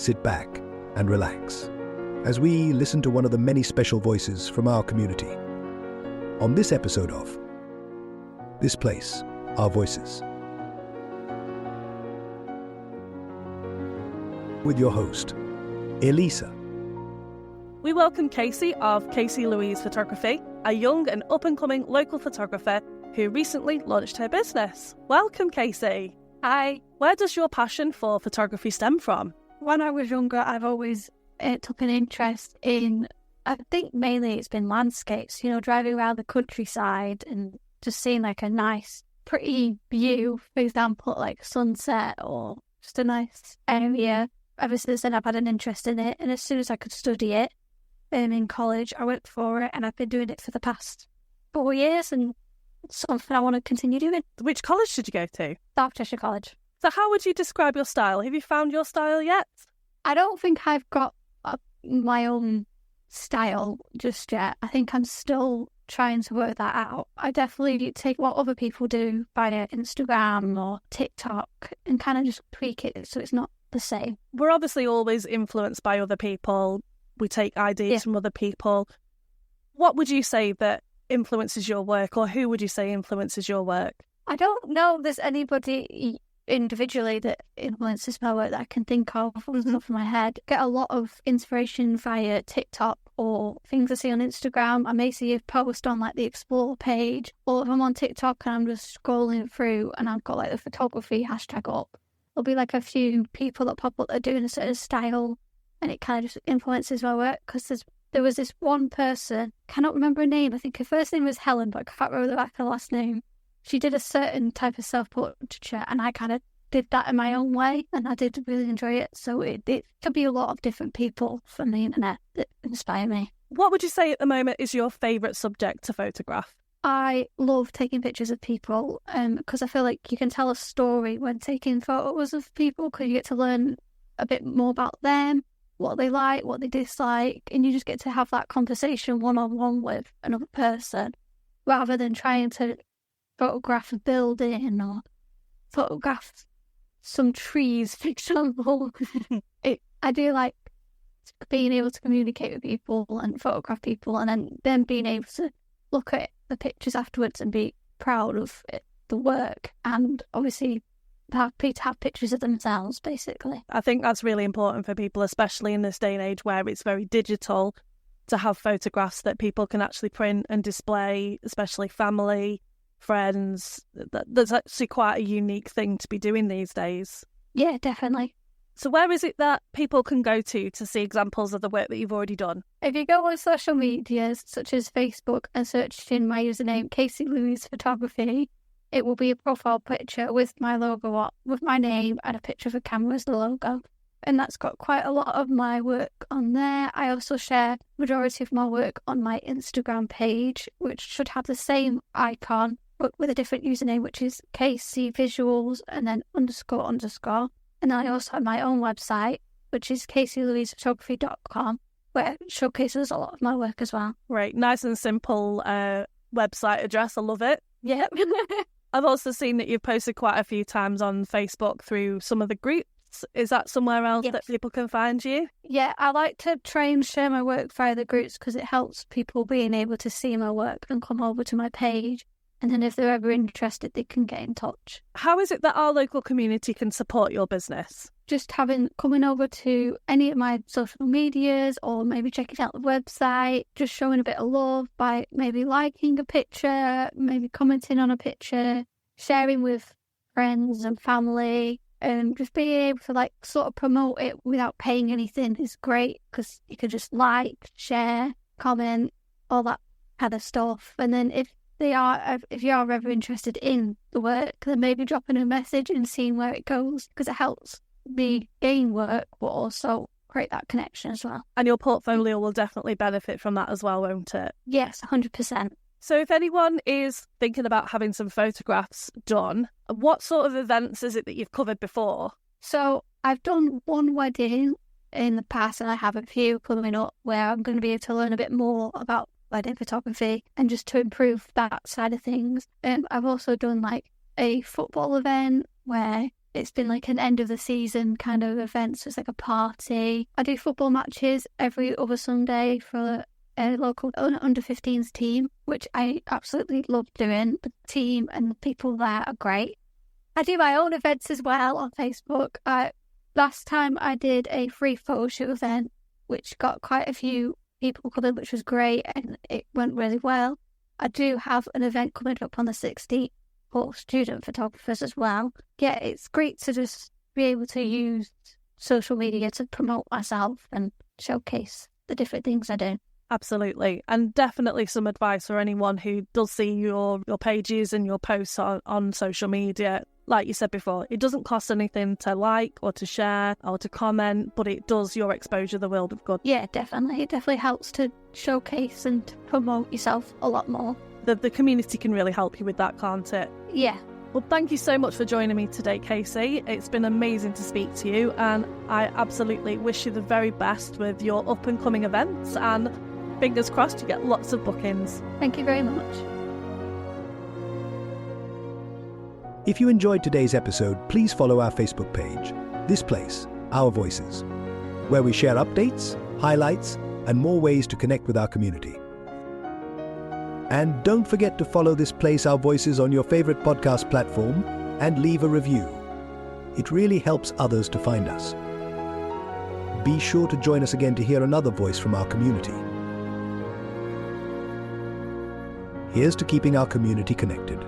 sit back and relax as we listen to one of the many special voices from our community. On this episode of This Place, Our Voices, with your host, Elyssa. We welcome Kacey of Kacey Louise Photography, a young and up-and-coming local photographer who recently launched her business. Welcome, Kacey. Hi. Where does your passion for photography stem from? When I was younger, I've always took an interest in, I think mainly it's been landscapes, driving around the countryside and just seeing like a nice, pretty view, for example, like sunset or just a nice area. Ever since then, I've had an interest in it. And as soon as I could study it in college, I went for it, and I've been doing it for the past 4 years, and it's something I want to continue doing. Which college did you go to? South Cheshire College. So how would you describe your style? Have you found your style yet? I don't think I've got my own style just yet. I think I'm still trying to work that out. I definitely take what other people do via Instagram or TikTok and kind of just tweak it so it's not the same. We're obviously always influenced by other people. We take ideas from other people. What would you say that influences your work, or who would you say influences your work? I don't know if there's anybody individually that influences my work that I can think of off the top of my head. Get a lot of inspiration via TikTok or things I see on Instagram. I may see a post on like the Explore page, or if I'm on TikTok and I'm just scrolling through and I've got like the photography hashtag up, there'll be like a few people that pop up that are doing a certain style, and it kind of just influences my work. Because there was this one person, cannot remember her name, I think her first name was Helen, but I can't remember the back of her last name. She did a certain type of self-portraiture, and I kind of did that in my own way, and I did really enjoy it. So it could be a lot of different people from the internet that inspire me. What would you say at the moment is your favourite subject to photograph? I love taking pictures of people because I feel like you can tell a story when taking photos of people, because you get to learn a bit more about them, what they like, what they dislike, and you just get to have that conversation one-on-one with another person rather than trying to photograph a building or photograph some trees, for example. I do like being able to communicate with people and photograph people, and then being able to look at the pictures afterwards and be proud of the work, and obviously happy to have pictures of themselves, basically. I think that's really important for people, especially in this day and age where it's very digital, to have photographs that people can actually print and display, especially family, friends. That's actually quite a unique thing to be doing these days. Yeah, definitely. So where is it that people can go to see examples of the work that you've already done? If you go on social medias such as Facebook and search in my username Kacey Louise Photography, it will be a profile picture with my logo up, with my name, and a picture of a camera as the logo. And that's got quite a lot of my work on there. I also share majority of my work on my Instagram page, which should have the same icon but with a different username, which is Kacey Visuals and then __. And then I also have my own website, which is kaceylouisephotography.com, where it showcases a lot of my work as well. Right, nice and simple website address. I love it. Yeah. I've also seen that you've posted quite a few times on Facebook through some of the groups. Is that somewhere else that people can find you? Yeah, I like to try and share my work via the groups because it helps people being able to see my work and come over to my page. And then if they're ever interested, they can get in touch. How is it that our local community can support your business? Just coming over to any of my social medias, or maybe checking out the website, just showing a bit of love by maybe liking a picture, maybe commenting on a picture, sharing with friends and family, and just being able to sort of promote it without paying anything is great, because you can just like, share, comment, all that kind of stuff. And then if you are ever interested in the work, then maybe dropping a message and seeing where it goes, because it helps me gain work but also create that connection as well. And your portfolio will definitely benefit from that as well, won't it? Yes, 100%. So if anyone is thinking about having some photographs done, what sort of events is it that you've covered before? So I've done one wedding in the past, and I have a few coming up where I'm going to be able to learn a bit more about wedding photography and just to improve that side of things. I've also done a football event where It's been like an end of the season kind of event, so it's like a party. I do football matches every other Sunday for a local under-15s team, which I absolutely love doing. The team and the people there are great. I do my own events as well on Facebook. Last time I did a free photo shoot event, which got quite a few people coming, which was great, and it went really well. I do have an event coming up on the 16th for student photographers as well. Yeah, it's great to just be able to use social media to promote myself and showcase the different things I do. Absolutely. And definitely some advice for anyone who does see your pages and your posts on social media. Like you said before, it doesn't cost anything to like or to share or to comment, but it does your exposure the world of good. Yeah, definitely. It definitely helps to showcase and to promote yourself a lot more. The community can really help you with that, can't it? Yeah. Well, thank you so much for joining me today, Kacey. It's been amazing to speak to you, and I absolutely wish you the very best with your up-and-coming events, and fingers crossed you get lots of bookings. Thank you very much. If you enjoyed today's episode, please follow our Facebook page, This Place, Our Voices, where we share updates, highlights, and more ways to connect with our community. And don't forget to follow This Place, Our Voices on your favorite podcast platform and leave a review. It really helps others to find us. Be sure to join us again to hear another voice from our community. Here's to keeping our community connected.